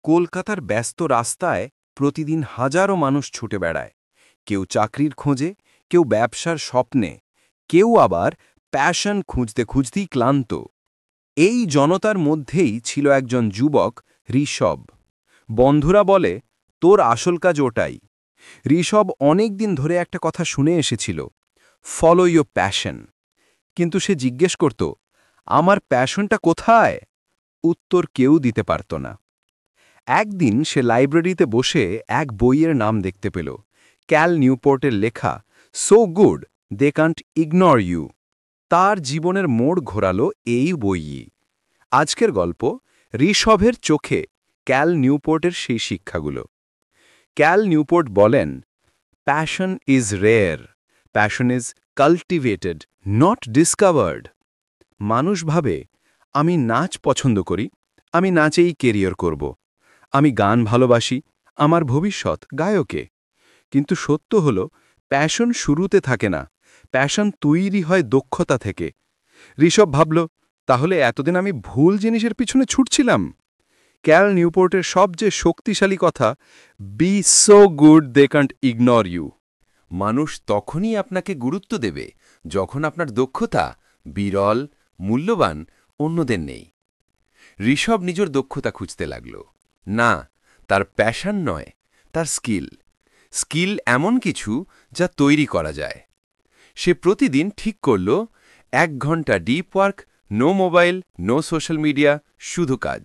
কলকাতার ব্যস্ত রাস্তায় প্রতিদিন হাজারো মানুষ ছুটে বেড়ায়। কেউ চাকরির খোঁজে, কেউ ব্যবসার স্বপ্নে, কেউ আবার প্যাশন খুঁজতে খুঁজতেই ক্লান্ত। এই জনতার মধ্যেই ছিল একজন যুবক, ঋষভ। বন্ধুরা বলে, তোর আসল কাজ ওটাই। ঋষভ অনেক দিন ধরে একটা কথা শুনে এসেছিল, ফলো ইয়োর প্যাশন। কিন্তু সে জিজ্ঞেস করত, আমার প্যাশনটা কোথায়? উত্তর কেউ দিতে পারত না। একদিন সে লাইব্রেরিতে বসে এক বইয়ের নাম দেখতে পেল, ক্যাল নিউপোর্টের লেখা so good they can't ignore you. তার জীবনের মোড় ঘোরালো এই বইই। আজকের গল্প, ঋষভের চোখে ক্যাল নিউপোর্টের সেই শিক্ষাগুলো। ক্যাল নিউপোর্ট বলেন, passion is rare, passion is cultivated, not discovered. মানুষ ভাবে, আমি নাচ পছন্দ করি, আমি নাচেই কেরিয়ার করব। আমি গান ভালোবাসি, আমার ভবিষ্যৎ গায়কে। কিন্তু সত্য হল, প্যাশন শুরুতে থাকে না, প্যাশন তৈরি হয় দক্ষতা থেকে। ঋষভ ভাবল, তাহলে এতদিন আমি ভুল জিনিসের পিছনে ছুটছিলাম। ক্যাল নিউপোর্টের সবচেয়ে শক্তিশালী কথা, be so good they can't ignore you. মানুষ তখনই আপনাকে গুরুত্ব দেবে যখন আপনার দক্ষতা বিরল, মূল্যবান, অন্যদের নেই। ঋষভ নিজের দক্ষতা খুঁজতে লাগল। না, তার প্যাশন নয়, তার স্কিল। স্কিল এমন কিছু যা তৈরি করা যায়। সে প্রতিদিন ঠিক করল, 1 ঘন্টা deep work, no mobile, no social media, শুধু কাজ।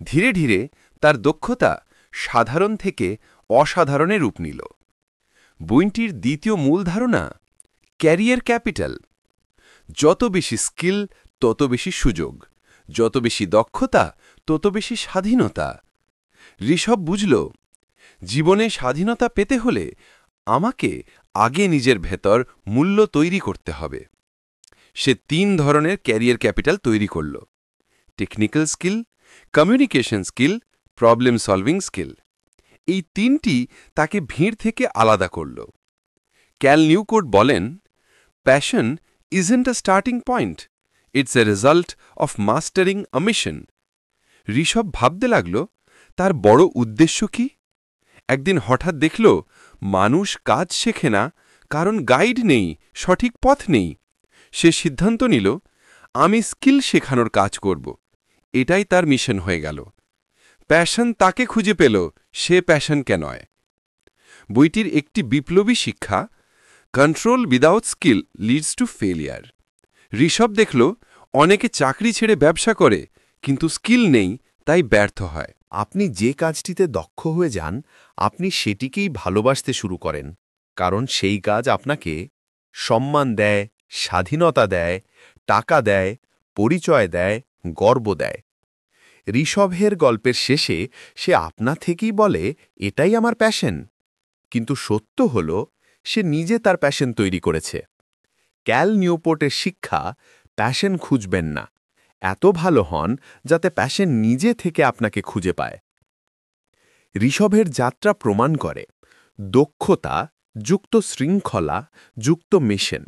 ধীরে ধীরে তার দক্ষতা সাধারণ থেকে অসাধারণে রূপ নিল। বইটির দ্বিতীয় মূল ধারণা, ক্যারিয়ার ক্যাপিটাল। যত বেশি স্কিল তত বেশি সুযোগ, যত বেশি দক্ষতা তত বেশি স্বাধীনতা। ঋষভ বুঝল, জীবনে স্বাধীনতা পেতে হলে আমাকে আগে নিজের ভেতর মূল্য তৈরি করতে হবে। সে 3 ধরনের ক্যারিয়ার ক্যাপিটাল তৈরি করল: technical skill, communication skill, problem solving skill. এই 3টি তাকে ভিড় থেকে আলাদা করল। ক্যাল নিউপোর্ট বলেন, passion isn't a starting point, it's a result of mastering a mission. Rishabh ভাবতে লাগল, তার বড় উদ্দেশ্য কি? একদিন হঠাৎ দেখল, মানুষ কাজ শেখে না কারণ গাইড নেই, সঠিক পথ নেই। সে সিদ্ধান্ত নিল, আমি স্কিল শেখানোর কাজ করব। এটাই তার মিশন হয়ে গেল। প্যাশন তাকে খুঁজে পেল, সে প্যাশনকে নয়। বইটির একটি বিপ্লবী শিক্ষা, control without skill leads to failure. Rishabh দেখল, অনেকে চাকরি ছেড়ে ব্যবসা করে, কিন্তু স্কিল নেই, তাই ব্যর্থ হয়। আপনি যে কাজটিতে দক্ষ হয়ে যান, আপনি সেটিকেই ভালোবাসতে শুরু করেন, কারণ সেই কাজ আপনাকে সম্মান দেয়, স্বাধীনতা দেয়, টাকা দেয়, পরিচয় দেয়, গর্ব দেয়। ঋষভের গল্পের শেষে সে আপনা থেকেই বলে, এটাই আমার প্যাশন। কিন্তু সত্য হল, সে নিজে তার প্যাশন তৈরি করেছে। ক্যাল নিউপোর্টের শিক্ষা, প্যাশন খুঁজবেন না, এত ভালো হন যাতে প্যাশন নিজে থেকে আপনাকে খুঁজে পায়। ঋষভের যাত্রা প্রমাণ করে, দক্ষতা যুক্ত শৃঙ্খলা যুক্ত মিশন,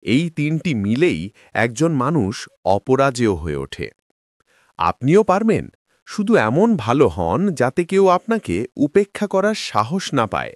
এই 3টি মিলেই একজন মানুষ অপরাজেয় হয়ে ওঠে। আপনিও পারবেন, শুধু এমন ভালো হন যাতে কেউ আপনাকে উপেক্ষা করার সাহস না পায়।